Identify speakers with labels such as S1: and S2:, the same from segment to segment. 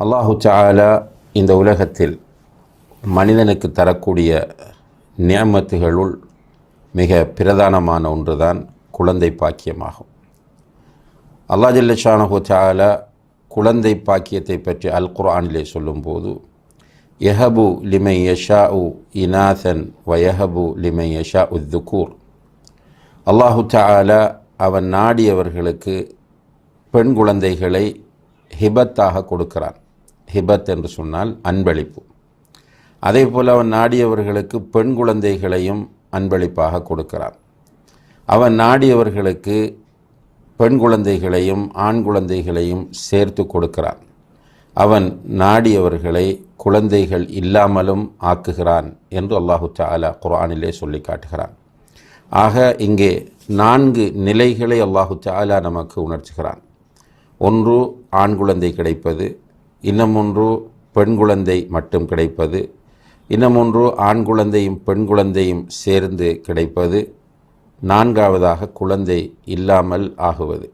S1: அல்லாஹு தஆலா இந்த உலகத்தில் மனிதனுக்கு தரக்கூடிய நியமத்துகளுள் மிக பிரதானமான ஒன்றுதான் குழந்தை பாக்கியமாகும். அல்லாஹ் ஜல்ல ஷானஹு தஆலா குழந்தை பாக்கியத்தை பற்றி அல் குர்ஆனிலே சொல்லும்போது யஹபு லிமை யஷாஉ இனாசன் வயஹபு லிமை யஷாஉ துக்கூர், அல்லாஹு தஆலா அவன் நாடியவர்களுக்கு பெண் குழந்தைகளை ஹிபத்தாக கொடுக்கிறான். ஹிபத் என்று சொன்னால் அன்பளிப்பு. அதே போல் அவன் நாடியவர்களுக்கு பெண் குழந்தைகளையும் அன்பளிப்பாக கொடுக்கிறான். அவன் நாடியவர்களுக்கு பெண் குழந்தைகளையும் ஆண் குழந்தைகளையும் சேர்த்து கொடுக்கிறான். அவன் நாடியவர்களை குழந்தைகள் இல்லாமலும் ஆக்குகிறான் என்று அல்லாஹு தஆலா குர்ஆனிலே சொல்லி காட்டுகிறான். ஆக இங்கே 4 நிலைகளை அல்லாஹு தஆலா நமக்கு உணர்த்துகிறான். ஒன்று ஆண் குழந்தை கிடைப்பது, இன்னும் ஒன்று பெண் குழந்தை மட்டும் கிடைப்பது, இன்னும் ஒன்று ஆண் குழந்தையும் பெண் குழந்தையும் சேர்ந்து கிடைப்பது, 4வதாக குழந்தை இல்லாமல் ஆகுவது.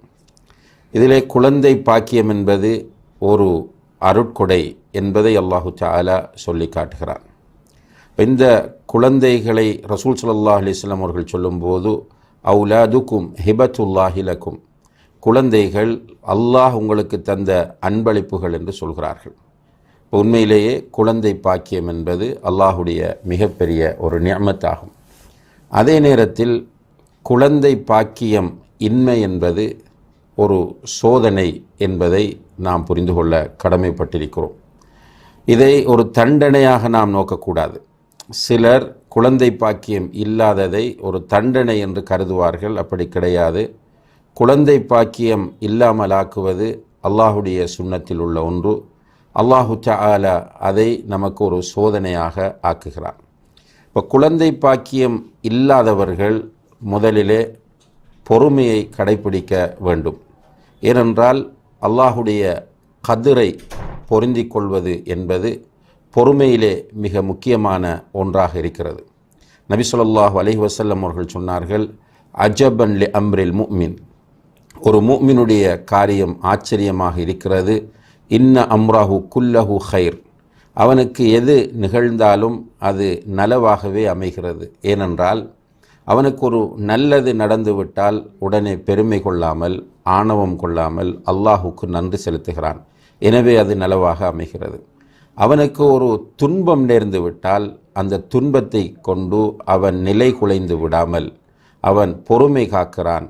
S1: இதிலே குழந்தை பாக்கியம் என்பது ஒரு அருட்கொடை என்பதை அல்லாஹு தஆலா சொல்லி காட்டுகிறான். இந்த குழந்தைகளை ரசூல் ஸல்லல்லாஹு அலைஹி வஸல்லம் அவர்கள் சொல்லும்போது அவுலாதுக்கும் ஹிபத்துல்லாஹி லக்கும், குழந்தைகள் அல்லாஹ் உங்களுக்கு தந்த அன்பளிப்புகள் என்று சொல்கிறார்கள். உண்மையிலேயே குழந்தை பாக்கியம் என்பது அல்லாஹுடைய மிகப்பெரிய ஒரு நிஅமத்தாகும். அதே நேரத்தில் குழந்தை பாக்கியம் இன்மை என்பது ஒரு சோதனை என்பதை நாம் புரிந்து கொள்ள கடமைப்பட்டிருக்கிறோம். இதை ஒரு தண்டனையாக நாம் நோக்கக்கூடாது. சிலர் குழந்தை பாக்கியம் இல்லாததை ஒரு தண்டனை என்று கருதுவார்கள். அப்படி கிடையாது. குழந்தை பாக்கியம் இல்லாமலாக்குவது அல்லாஹுடைய சுன்னத்தில் உள்ள ஒன்று. அல்லாஹு தஆலா அதை நமக்கு ஒரு சோதனையாக ஆக்குகிறான். இப்போ குழந்தை பாக்கியம் இல்லாதவர்கள் முதலிலே பொறுமையை கடைப்பிடிக்க வேண்டும். ஏனென்றால் அல்லாஹுடைய கதிரை பொருந்தி கொள்வது என்பது பொறுமையிலே மிக முக்கியமான ஒன்றாக இருக்கிறது. நபி ஸல்லல்லாஹு அலைஹி வஸல்லம் அவர்கள் சொன்னார்கள், அஜபன் லி அம்ரில் முஃமின், ஒரு முஃமினுடைய காரியம் ஆச்சரியமாக இருக்கிறது. இன்ன அம்ரஹு குல்லஹு ஹைர், அவனுக்கு எது நிகழ்ந்தாலும் அது நலவாகவே அமைகிறது. ஏனென்றால் அவனுக்கு ஒரு நல்லது நடந்துவிட்டால் உடனே பெருமை கொள்ளாமல் ஆணவம் கொள்ளாமல் அல்லாஹுக்கு நன்றி செலுத்துகிறான். எனவே அது நலவாக அமைகிறது. அவனுக்கு ஒரு துன்பம் நேர்ந்து விட்டால் அந்த துன்பத்தை கொண்டு அவன் நிலை குலைந்து விடாமல் அவன் பொறுமை காக்கிறான்.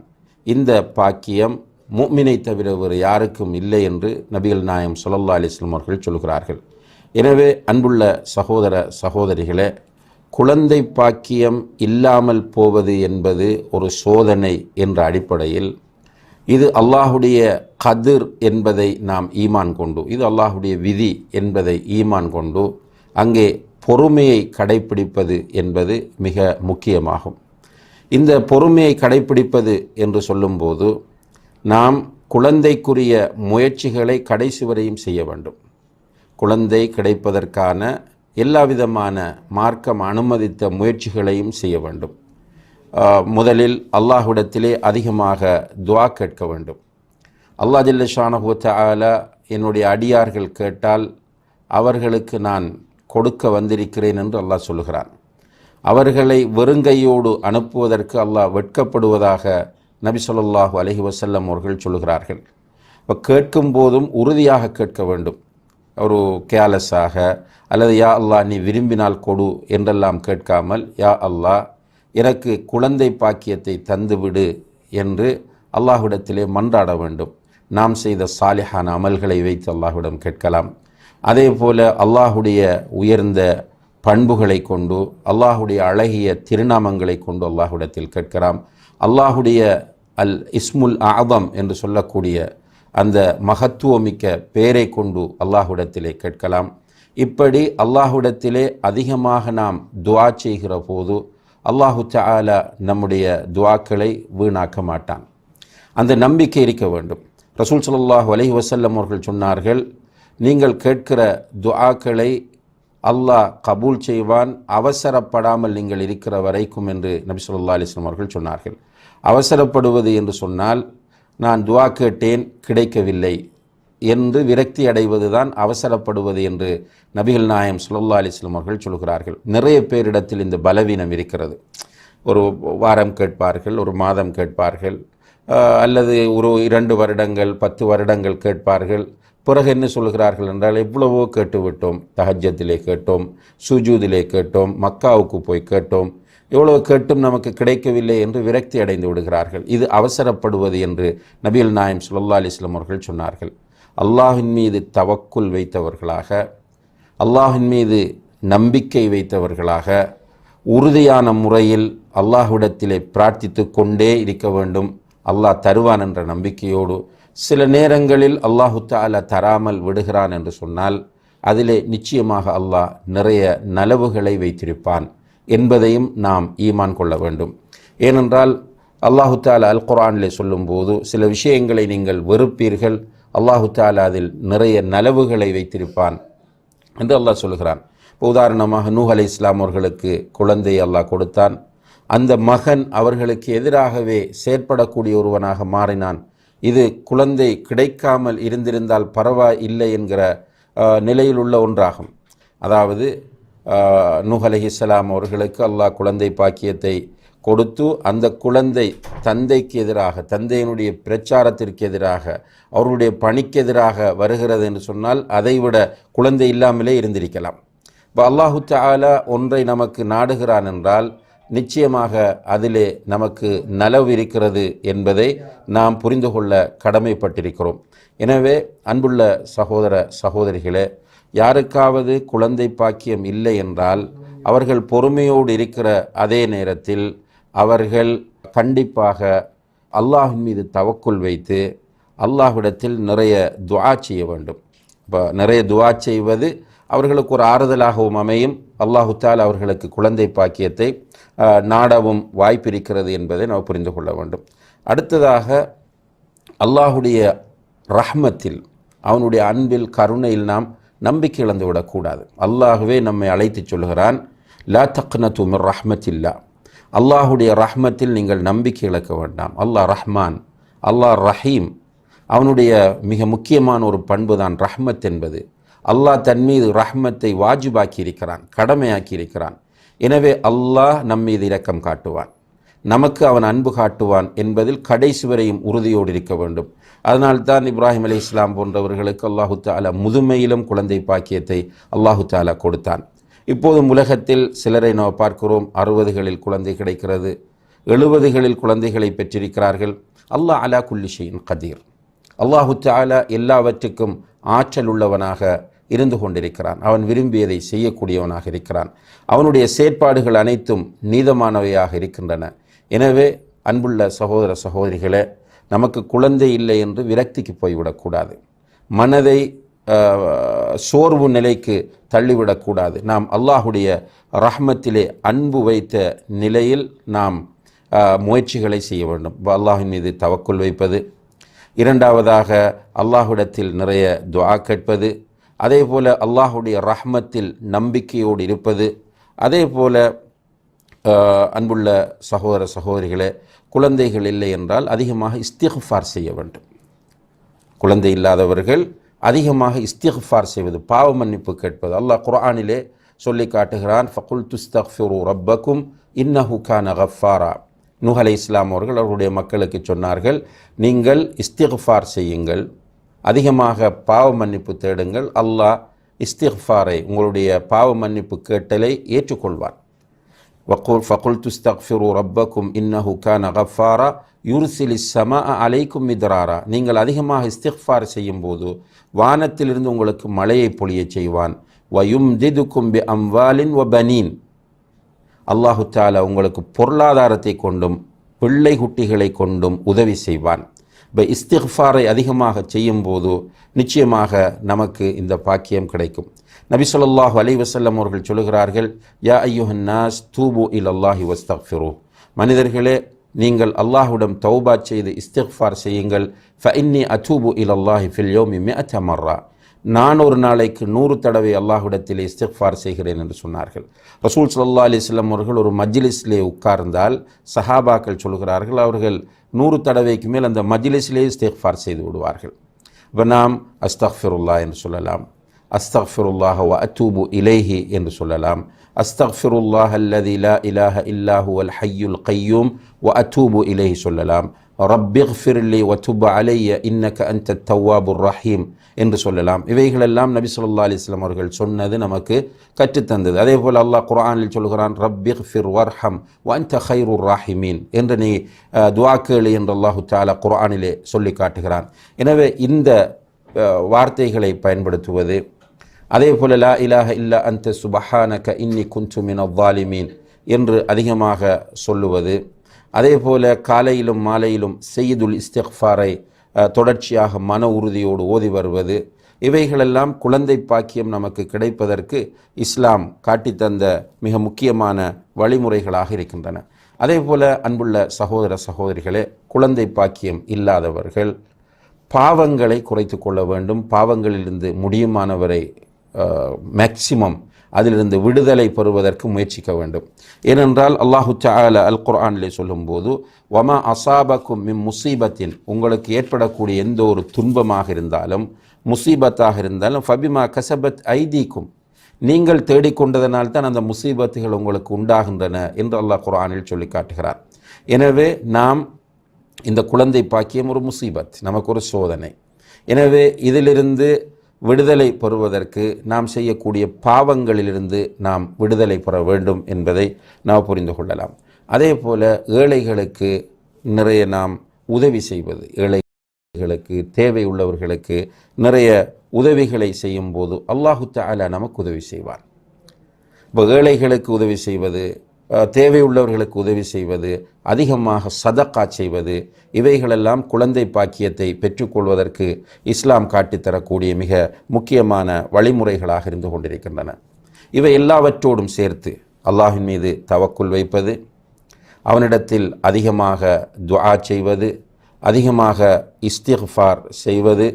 S1: இந்த பாக்கியம் முஃமினை தவிர வேறு யாருக்கும் இல்லை என்று நபிகள் நாயகம் ஸல்லல்லாஹு அலைஹி வஸல்லம் அவர்கள் சொல்கிறார்கள். எனவே அன்புள்ள சகோதர சகோதரிகளே, குழந்தை பாக்கியம் இல்லாமல் போவது என்பது ஒரு சோதனை என்ற அடிப்படையில் இது அல்லாஹுடைய கதிர் என்பதை நாம் ஈமான் கொண்டு, இது அல்லாஹுடைய விதி என்பதை ஈமான் கொண்டு அங்கே பொறுமையை கடைப்பிடிப்பது என்பது மிக முக்கியமாகும். இந்த பொறுமையை கடைப்பிடிப்பது என்று சொல்லும்போது நாம் குழந்தைக்குரிய முயற்சிகளை கடைசி வரையும் செய்ய வேண்டும். குழந்தை கிடைப்பதற்கான எல்லா விதமான மார்க்கம் அனுமதித்த முயற்சிகளையும் செய்ய வேண்டும். முதலில் அல்லாஹ்விடத்திலே அதிகமாக துஆ கேட்க வேண்டும். அல்லாஹ் ஜல்ல ஷானஹு தஆலா என்னுடைய அடியார்கள் கேட்டால் அவர்களுக்கு நான் கொடுக்க வந்திருக்கிறேன் என்று அல்லாஹ் சொல்லுகிறான். அவர்களை வெறுங்கையோடு அனுப்புவதற்கு அல்லாஹ் வெட்கப்படுவதாக நபி ஸல்லல்லாஹு அலைஹி வஸல்லம் அவர்கள் சொல்லுகிறார்கள். இப்போ கேட்கும் போதும் உறுதியாக கேட்க வேண்டும். ஒரு கேலஸாக அல்லது யா அல்லாஹ் நீ விரும்பினால் கொடு என்றெல்லாம் கேட்காமல், யா அல்லாஹ் எனக்கு குழந்தை பாக்கியத்தை தந்துவிடு என்று அல்லாஹ்விடத்திலே மன்றாட வேண்டும். நாம் செய்த சாலிஹான அமல்களை வைத்து அல்லாஹ்விடம் கேட்கலாம். அதே போல அல்லாஹுடைய உயர்ந்த பண்புகளை கொண்டு, அல்லாஹுடைய அழகிய திருநாமங்களை கொண்டு அல்லாஹ்விடத்தில் கேட்கலாம். அல்லாஹுடைய அல் இஸ்முல் ஆதம் என்று சொல்லக்கூடிய அந்த மகத்துவமிக்க பெயரை கொண்டு அல்லாஹ்விடத்திலே கேட்கலாம். இப்படி அல்லாஹ்விடத்திலே அதிகமாக நாம் துஆ செய்கிற போது அல்லாஹு தஆலா நம்முடைய துஆக்களை வீணாக்க மாட்டான். அந்த நம்பிக்கை இருக்க வேண்டும். ரசூல் ஸல்லல்லாஹு அலைஹி வஸல்லம் அவர்கள் சொன்னார்கள், நீங்கள் கேட்கிற துஆக்களை அல்லாஹ் கபூல் செய்வான் அவசரப்படாமல் நீங்கள் இருக்கிற வரைக்கும் என்று நபி ஸல்லல்லாஹு அலைஹி வஸல்லம் அவர்கள் சொன்னார்கள். அவசரப்படுவது என்று சொன்னால் நான் துஆ கேட்டேன் கிடைக்கவில்லை என்று விரக்தி அடைவது தான் அவசரப்படுவது என்று நபிகள் நாயகம் ஸல்லல்லாஹு அலைஹி வஸல்லம் அவர்கள் சொல்கிறார்கள். நிறைய பேரிடத்தில் இந்த பலவீனம் இருக்கிறது. ஒரு வாரம் கேட்பார்கள், ஒரு மாதம் கேட்பார்கள், அல்லது ஒரு 2 வருடங்கள் 10 வருடங்கள் கேட்பார்கள். பிறகு என்ன சொல்கிறார்கள் என்றால், எவ்வளவோ கேட்டுவிட்டோம், தஹஜ்ஜத்திலே கேட்டோம், சுஜூதிலே கேட்டோம், மக்காவுக்கு போய் கேட்டோம், எவ்வளவு கேட்டும் நமக்கு கிடைக்கவில்லை என்று விரக்தி அடைந்து விடுகிறார்கள். இது அவசரப்படுவது என்று நபிகள் நாயகம் ஸல்லல்லாஹு அலைஹி வஸல்லம் அவர்கள் சொன்னார்கள். அல்லாஹின் மீது தவக்குல் வைத்தவர்களாக, அல்லாஹின் மீது நம்பிக்கை வைத்தவர்களாக, உறுதியான முறையில் அல்லாஹ்விடத்திலே பிரார்த்தித்து கொண்டே இருக்க வேண்டும். அல்லாஹ் தருவான் என்ற நம்பிக்கையோடு, சில நேரங்களில் அல்லாஹு தஆலா தராமல் விடுகிறான் என்று சொன்னால் அதிலே நிச்சயமாக அல்லாஹ் நிறைய நலவுகளை வைத்திருப்பான் என்பதையும் நாம் ஈமான் கொள்ள வேண்டும். ஏனென்றால் அல்லாஹு தஆலா அல் குர்ஆனிலே சொல்லும்போது, சில விஷயங்களை நீங்கள் வெறுப்பீர்கள், அல்லாஹு தஆலா அதில் நிறைய நலவுகளை வைத்திருப்பான் என்று அல்லாஹ் சொல்கிறான். இப்போ உதாரணமாக நூஹ் அலைஹிஸ்ஸலாம் அவர்களுக்கு குழந்தை அல்லாஹ் கொடுத்தான். அந்த மகன் அவர்களுக்கு எதிராகவே செயற்படக்கூடிய ஒருவனாக மாறினான். இது குழந்தை கிடைக்காமல் இருந்திருந்தால் பரவாயில்லை என்கிற நிலையில் உள்ள ஒன்றாகும். அதாவது நூஹ் அலைஹிஸ்ஸலாம் அவர்களுக்கு அல்லாஹ் குழந்தை பாக்கியத்தை கொடுத்து, அந்த குழந்தை தந்தைக்கு எதிராக, தந்தையினுடைய பிரச்சாரத்திற்கு எதிராக, அவருடைய பணிக்கு எதிராக வருகிறது என்று சொன்னால் அதைவிட குழந்தை இல்லாமலே இருந்திருக்கலாம். இப்போ அல்லாஹு தஆலா ஒன்றை நமக்கு நாடுகிறான் என்றால் நிச்சயமாக அதிலே நமக்கு நலவு இருக்கிறது என்பதை நாம் புரிந்து கொள்ள கடமைப்பட்டிருக்கிறோம். எனவே அன்புள்ள சகோதர சகோதரிகளே, யாருக்காவது குழந்தை பாக்கியம் இல்லை என்றால் அவர்கள் பொறுமையோடு இருக்கிற அதே நேரத்தில் அவர்கள் கண்டிப்பாக அல்லாஹின் மீது தவக்குல் வைத்து அல்லாஹ்விடத்தில் நிறைய துஆ செய்ய வேண்டும். இப்போ நிறைய துஆ செய்வது அவர்களுக்கு ஒரு ஆறுதலாகவும் அமையும். அல்லாஹு தஆலா அவர்களுக்கு குழந்தை பாக்கியத்தை நாடவும் வாய்ப்பிருக்கிறது என்பதை நாம் புரிந்து கொள்ள வேண்டும். அடுத்ததாக அல்லாஹுடைய ரஹ்மத்தில், அவனுடைய அன்பில், கருணையில் நாம் நம்பிக்கை இழந்து விடக்கூடாது. அல்லாஹுவே நம்மை அழைத்து சொல்கிறான், லா தக்னது மிர் ரஹ்மத்தில்லா, அல்லாஹுடைய ரஹ்மத்தில் நீங்கள் நம்பிக்கை இழக்க வேண்டாம். அல்லாஹ் ரஹ்மான், அல்லாஹ் ரஹீம். அவனுடைய மிக முக்கியமான ஒரு பண்பு தான் ரஹ்மத் என்பது. அல்லாஹ் தன் மீது ரஹ்மத்தை வாஜிபாக்கி இருக்கிறான், கடமையாக்கி இருக்கிறான். எனவே அல்லாஹ் நம் மீது இரக்கம் காட்டுவான், நமக்கு அவன் அன்பு காட்டுவான் என்பதில் கடைசி வரையும் உறுதியோடு இருக்க வேண்டும். அதனால்தான் இப்ராஹிம் அலைஹிஸ்ஸலாம் போன்றவர்களுக்கு அல்லாஹு தஆலா முதுமையிலும் குழந்தை பாக்கியத்தை அல்லாஹு தஆலா கொடுத்தான். இப்போதும் உலகத்தில் சிலரை நாம் பார்க்கிறோம், 60களில் குழந்தை கிடைக்கிறது, 70களில் குழந்தைகளை பெற்றிருக்கிறார்கள். அல்லாஹ் அலா குல்லி ஷைஇன் கதீர். அல்லாஹு தஆலா எல்லாவற்றுக்கும் ஆற்றல் உள்ளவனாக இருந்து கொண்டிருக்கிறான். அவன் விரும்பியதை செய்யக்கூடியவனாக இருக்கிறான். அவனுடைய செயற்பாடுகள் அனைத்தும் நீதமானவையாக இருக்கின்றன. எனவே அன்புள்ள சகோதர சகோதரிகளே, நமக்கு குழந்தை இல்லை என்று விரக்திக்கு போய்விடக்கூடாது, மனதை சோர்வு நிலைக்கு தள்ளிவிடக்கூடாது. நாம் அல்லாஹுடைய ரஹ்மத்திலே அன்பு வைத்த நிலையில் நாம் முயற்சிகளை செய்ய வேண்டும். அல்லாஹின் மீது தவக்குல் வைப்பது, இரண்டாவதாக அல்லாஹ்விடத்தில் நிறைய துஆ கேட்பது, அதே போல அல்லாஹுடைய ரஹ்மத்தில் நம்பிக்கையோடு இருப்பது. அதே போல அன்புள்ள சகோதர சகோதரிகளே, குழந்தைகள் இல்லை என்றால் அதிகமாக இஸ்திக்ஃபார் செய்ய வேண்டும். குழந்தை இல்லாதவர்கள் அதிகமாக இஸ்திக்ஃபார் செய்வது, பாவ மன்னிப்பு கேட்பது. அல்லாஹ் குர்ஆனிலே சொல்லி காட்டுகிறான், ஃபகுல் துஸ்தக்ஃபிரு ரப்பக்கும் இன்னஹு கான கஃபாரா. நூஹ் அலைஹிஸ்ஸலாம் அவர்கள் அவருடைய மக்களுக்கு சொன்னார்கள், நீங்கள் இஸ்திக்ஃபார் செய்யுங்கள், அதிகமாக பாவ மன்னிப்பு தேடுங்கள். அல்லாஹ் இஸ்திக்ஃபாரை, உங்களுடைய பாவ மன்னிப்பு கேட்டலை ஏற்றுக்கொள்வான். ஃபகுல் துஸ்தக்ஃபிரு ரப்பக்கும் இன்னஹு கான கஃபாரா யுர்சிலிஸ் ஸமாஅ அலைக்கும் மித்ராரா. நீங்கள் அதிகமாக இஸ்திக்ஃபார் செய்யும்போது வானத்திலிருந்து உங்களுக்கு மழையை பொழிய செய்வான். வயும்திதுக்கும் பி அம்வாலின் வ பனீன். அல்லாஹு தஆலா உங்களுக்கு பொருளாதாரத்தை கொண்டும் பிள்ளை குட்டிகளை கொண்டும் உதவி செய்வான். இப்போ இஸ்திக்ஃபாரை அதிகமாக செய்யும்போது நிச்சயமாக நமக்கு இந்த பாக்கியம் கிடைக்கும். நபி ஸல்லல்லாஹு அலைஹி வஸல்லம் அவர்கள் சொல்கிறார்கள், யா அய்யுஹன் நாஸ் தூபு இலல்லாஹி வஸ்தக்ஃபிரு. மனிதர்களே, நீங்கள் அல்லாஹ்விடம் தௌபா செய்து இஸ்திக்ஃபார் செய்யுங்கள். ஃபஇன்னி அதூபு இலல்லாஹி ஃபில் யௌமி 100 மர்ரா. நான் ஒரு நாளைக்கு 100 தடவை அல்லாஹ்விடத்தில் இஸ்திக்ஃபார் செய்கிறேன் என்று சொன்னார்கள். ரசூல் ஸல்லல்லாஹு அலைஹி வஸல்லம் அவர்கள் ஒரு மஜ்லிஸிலே உட்கார்ந்தால் சஹாபாக்கள் சொல்கிறார்கள், அவர்கள் 100 தடவைக்கு மேல் அந்த மஜ்லிஸிலே இஸ்திக்ஃபார் செய்து விடுவார்கள். இப்போ நாம் அஸ்தக்ஃபிருல்லாஹ் என்று சொல்லலாம், அஸ்தக்ஃபிருல்லாஹ வ அத்தூபு இலைஹி என்று சொல்லலாம், அஸ்தக்ஃபிருல்லாஹ் அல்லதி லா இலாஹ இல்லாஹு வல் ஹய்யுல் கய்யூம் வ அத்தூபு இலைஹி சொல்லலாம், ரப்பிக்ஃபிர்லி வ துப் அலைய இன்னக அன்தத் தவ்வாபுர் ரஹீம் என்று சொல்லலாம். இவைகளெல்லாம் நபி ஸல்லல்லாஹு அலைஹி வஸல்லம் அவர்கள் சொன்னது நமக்கு கற்றுத்தந்தது. அதே போல் அல்லாஹ் குர்ஆனில் சொல்கிறான், ரப்பிக்ஃபிர் வர்ஹம் வ அன்த கைருர் ராஹிமீன் என்று நீ துஆ கேளு என்று அல்லாஹு தஆலா குர்ஆனிலே சொல்லி காட்டுகிறான். எனவே இந்த வார்த்தைகளை பயன்படுத்துவது, அதே போல லா இலாஹ இல்லா அன்த சுப்ஹானக இன்னி குன்து மினல் ஸாலிமீன் என்று அதிகமாக சொல்லுவது, அதே போல காலையிலும் மாலையிலும் செய்யுதுல் இஸ்திக்ஃபாரை தொடர்ச்சியாக மன உறுதியோடு ஓதி வருவது, இவைகளெல்லாம் குழந்தை பாக்கியம் நமக்கு கிடைப்பதற்கு இஸ்லாம் காட்டித்தந்த மிக முக்கியமான வழிமுறைகளாக இருக்கின்றன. அதே போல அன்புள்ள சகோதர சகோதரிகளே, குழந்தை பாக்கியம் இல்லாதவர்கள் பாவங்களை குறைத்து கொள்ள வேண்டும். பாவங்களிலிருந்து முடியுமானவரை மேக்சிமம் அதிலிருந்து விடுதலை பெறுவதற்கு முயற்சிக்க வேண்டும். ஏனென்றால் அல்லாஹு தஆலா அல் குர்ஆனிலே சொல்லும்போது, வமா அசாபக்கும் மின் முசீபத்தின், உங்களுக்கு ஏற்படக்கூடிய எந்த ஒரு துன்பமாக இருந்தாலும் முசீபத்தாக இருந்தாலும் ஃபபிமா கசபத் ஐதீக்கும், நீங்கள் தேடிக்கொண்டதனால்தான் அந்த முசீபத்துகள் உங்களுக்கு உண்டாகின்றன என்று அல்லாஹ் குர்ஆனில் சொல்லி காட்டுகிறார். எனவே நாம் இந்த குழந்தை பாக்கியம் ஒரு முசீபத், நமக்கு ஒரு சோதனை. எனவே இதிலிருந்து விடுதலை பெறுவதற்கு நாம் செய்யக்கூடிய பாவங்களிலிருந்து நாம் விடுதலை பெற வேண்டும் என்பதை நாம் புரிந்து கொள்ளலாம். அதே போல ஏழைகளுக்கு நிறைய நாம் உதவி செய்வது, ஏழைகளுக்கு தேவை உள்ளவர்களுக்கு நிறைய உதவிகளை செய்யும் போது அல்லாஹு தஆலா நமக்கு உதவி செய்வார். இப்போ ஏழைகளுக்கு உதவி செய்வது, தேவை உள்ளவர்களுக்கு உதவி செய்வது, அதிகமாக சதக்கா செய்வது, இவைகளெல்லாம் குழந்தை பாக்கியத்தை பெற்றுக்கொள்வதற்கு இஸ்லாம் காட்டித்தரக்கூடிய மிக முக்கியமான வழிமுறைகளாக இருந்து கொண்டிருக்கின்றன. இவை எல்லாவற்றோடும் சேர்த்து அல்லாஹின் மீது தவக்குல் வைப்பது, அவனிடத்தில் அதிகமாக துஆ செய்வது, அதிகமாக இஸ்திக்ஃபார் செய்வது,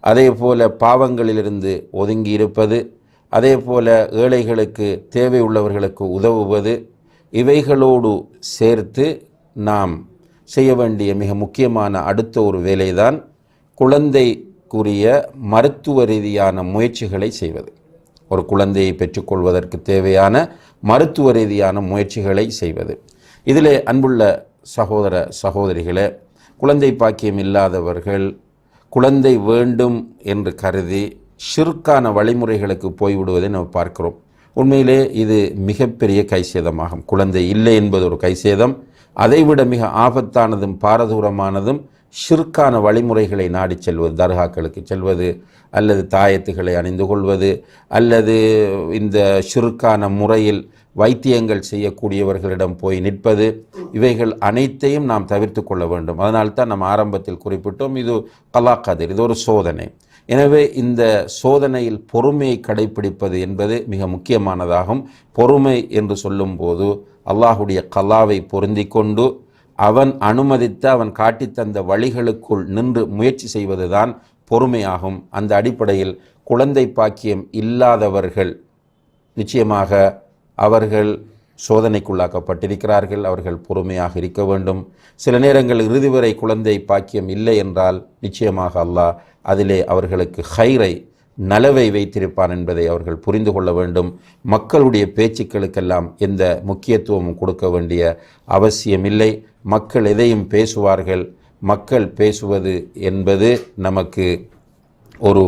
S1: அதே போல பாவங்களிலிருந்து ஒதுங்கி இருப்பது, அதே போல ஏழைகளுக்கு தேவை உள்ளவர்களுக்கு உதவுவது, இவைகளோடு சேர்த்து நாம் செய்ய வேண்டிய மிக முக்கியமான அடுத்த ஒரு வேலைதான் குழந்தைக்குரிய மருத்துவ ரீதியான முயற்சிகளை செய்வது. ஒரு குழந்தையை பெற்றுக்கொள்வதற்கு தேவையான மருத்துவ ரீதியான முயற்சிகளை செய்வது. இதிலே அன்புள்ள சகோதர சகோதரிகளே, குழந்தை பாக்கியம் இல்லாதவர்கள் குழந்தை வேண்டும் என்று கருதி ஷிர்கான வழிமுறைகளுக்கு போய்விடுவதை நாம் பார்க்கிறோம். உண்மையிலே இது மிகப்பெரிய கைசேதமாகும். குழந்தை இல்லை என்பது ஒரு கைசேதம். அதைவிட மிக ஆபத்தானதும் பாரதூரமானதும் ஷிர்கான வழிமுறைகளை நாடி செல்வது, தர்காக்களுக்கு செல்வது, அல்லது தாயத்துகளை அணிந்து கொள்வது, அல்லது இந்த ஷிர்கான முறையில் வைத்தியங்கள் செய்யக்கூடியவர்களிடம் போய் நிற்பது, இவைகள் அனைத்தையும் நாம் தவிர்த்து கொள்ள வேண்டும். அதனால்தான் நம்ம ஆரம்பத்தில் குறிப்பிட்டோம், இது கலா கதிர், இது ஒரு சோதனை. எனவே இந்த சோதனையில் பொறுமையை கடைப்பிடிப்பது என்பது மிக முக்கியமானதாகும். பொறுமை என்று சொல்லும்போது அல்லாஹுடைய கலாவை பொருந்தி கொண்டு அவன் அனுமதித்த, அவன் காட்டித்தந்த வழிகளுக்குள் நின்று முயற்சி செய்வதுதான் பொறுமையாகும். அந்த அடிப்படையில் குழந்தை பாக்கியம் இல்லாதவர்கள் நிச்சயமாக அவர்கள் சோதனைக்குள்ளாக்கப்பட்டிருக்கிறார்கள். அவர்கள் பொறுமையாக இருக்க வேண்டும். சில நேரங்கள் இறுதி வரை குழந்தை பாக்கியம் இல்லை என்றால் நிச்சயமாக அல்லாஹ் அதிலே அவர்களுக்கு ஹைரை, நலவை வைத்திருப்பான் என்பதை அவர்கள் புரிந்து கொள்ள வேண்டும். மக்களுடைய பேச்சுக்களுக்கெல்லாம் எந்த முக்கியத்துவமும் கொடுக்க வேண்டிய அவசியமில்லை. மக்கள் எதையும் பேசுவார்கள். மக்கள் பேசுவது என்பது நமக்கு ஒரு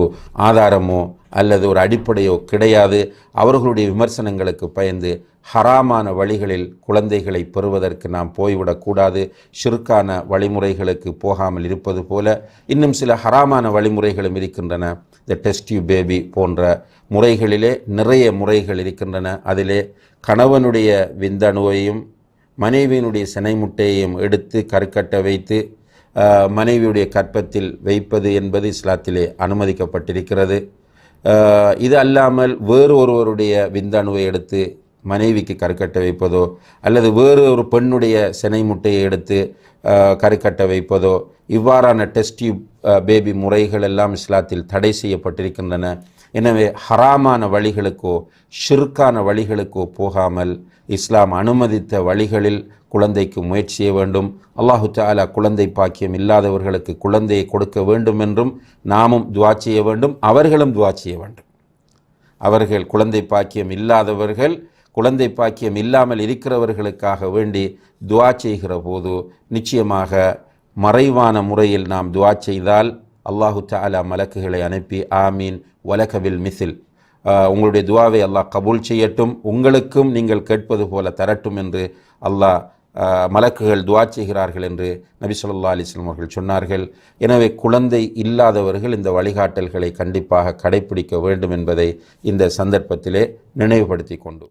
S1: ஆதாரமோ அல்லது ஒரு அடிப்படையோ கிடையாது. அவர்களுடைய விமர்சனங்களுக்கு பயந்து ஹராமான வழிகளில் குழந்தைகளை பெறுவதற்கு நாம் போய்விடக்கூடாது. ஷிர்கான வழிமுறைகளுக்கு போகாமல் இருப்பது போல இன்னும் சில ஹராமான வழிமுறைகளும் இருக்கின்றன. இந்த டெஸ்ட் டியூப் பேபி போன்ற முறைகளிலே நிறைய முறைகள் இருக்கின்றன. அதிலே கணவனுடைய விந்தணுவையும் மனைவியினுடைய சினை முட்டையையும் எடுத்து கருக்கட்ட வைத்து மனைவியுடைய கற்பத்தில் வைப்பது என்பது இஸ்லாத்திலே அனுமதிக்கப்பட்டிருக்கிறது. இது அல்லாமல் வேறு ஒருவருடைய விந்தணுவை எடுத்து மனைவிக்கு கருக்கட்ட வைப்பதோ அல்லது வேறு ஒரு பெண்ணுடைய சினை முட்டையை எடுத்து கருக்கட்ட வைப்பதோ, இவ்வாறான டெஸ்ட் டியூப் பேபி முறைகள் எல்லாம் இஸ்லாத்தில் தடை செய்யப்பட்டிருக்கின்றன. எனவே ஹராமான வழிகளுக்கோ ஷிர்கான வழிகளுக்கோ போகாமல் இஸ்லாம் அனுமதித்த வழிகளில் குழந்தைக்கு முயற்சி செய்ய வேண்டும். அல்லாஹு தஆலா குழந்தை பாக்கியம் இல்லாதவர்களுக்கு குழந்தையை கொடுக்க வேண்டும் என்றும் நாமும் துஆ செய்ய வேண்டும், அவர்களும் துஆ செய்ய வேண்டும். அவர்கள் குழந்தை பாக்கியம் இல்லாதவர்கள் குழந்தை பாக்கியம் இல்லாமல் இருக்கிறவர்களுக்காக வேண்டி துஆ செய்கிற போது நிச்சயமாக மறைவான முறையில் நாம் துஆ செய்தால் அல்லாஹு தஆலா மலக்குகளை அனுப்பி ஆமீன் வலகபில் மிசில், உங்களுடைய துஆவை அல்லாஹ் கபூல் செய்யட்டும், உங்களுக்கும் நீங்கள் கேட்பது போல தரட்டும் என்று அல்லாஹ் மலக்குகள் துஆ செய்கிறார்கள் என்று நபி ஸல்லல்லாஹு அலைஹி வஸல்லம் அவர்கள் சொன்னார்கள். எனவே குழந்தை இல்லாதவர்கள் இந்த வழிகாட்டல்களை கண்டிப்பாக கடைப்பிடிக்க வேண்டும் என்பதை இந்த சந்தர்ப்பத்திலே நினைவுபடுத்தி கொண்டு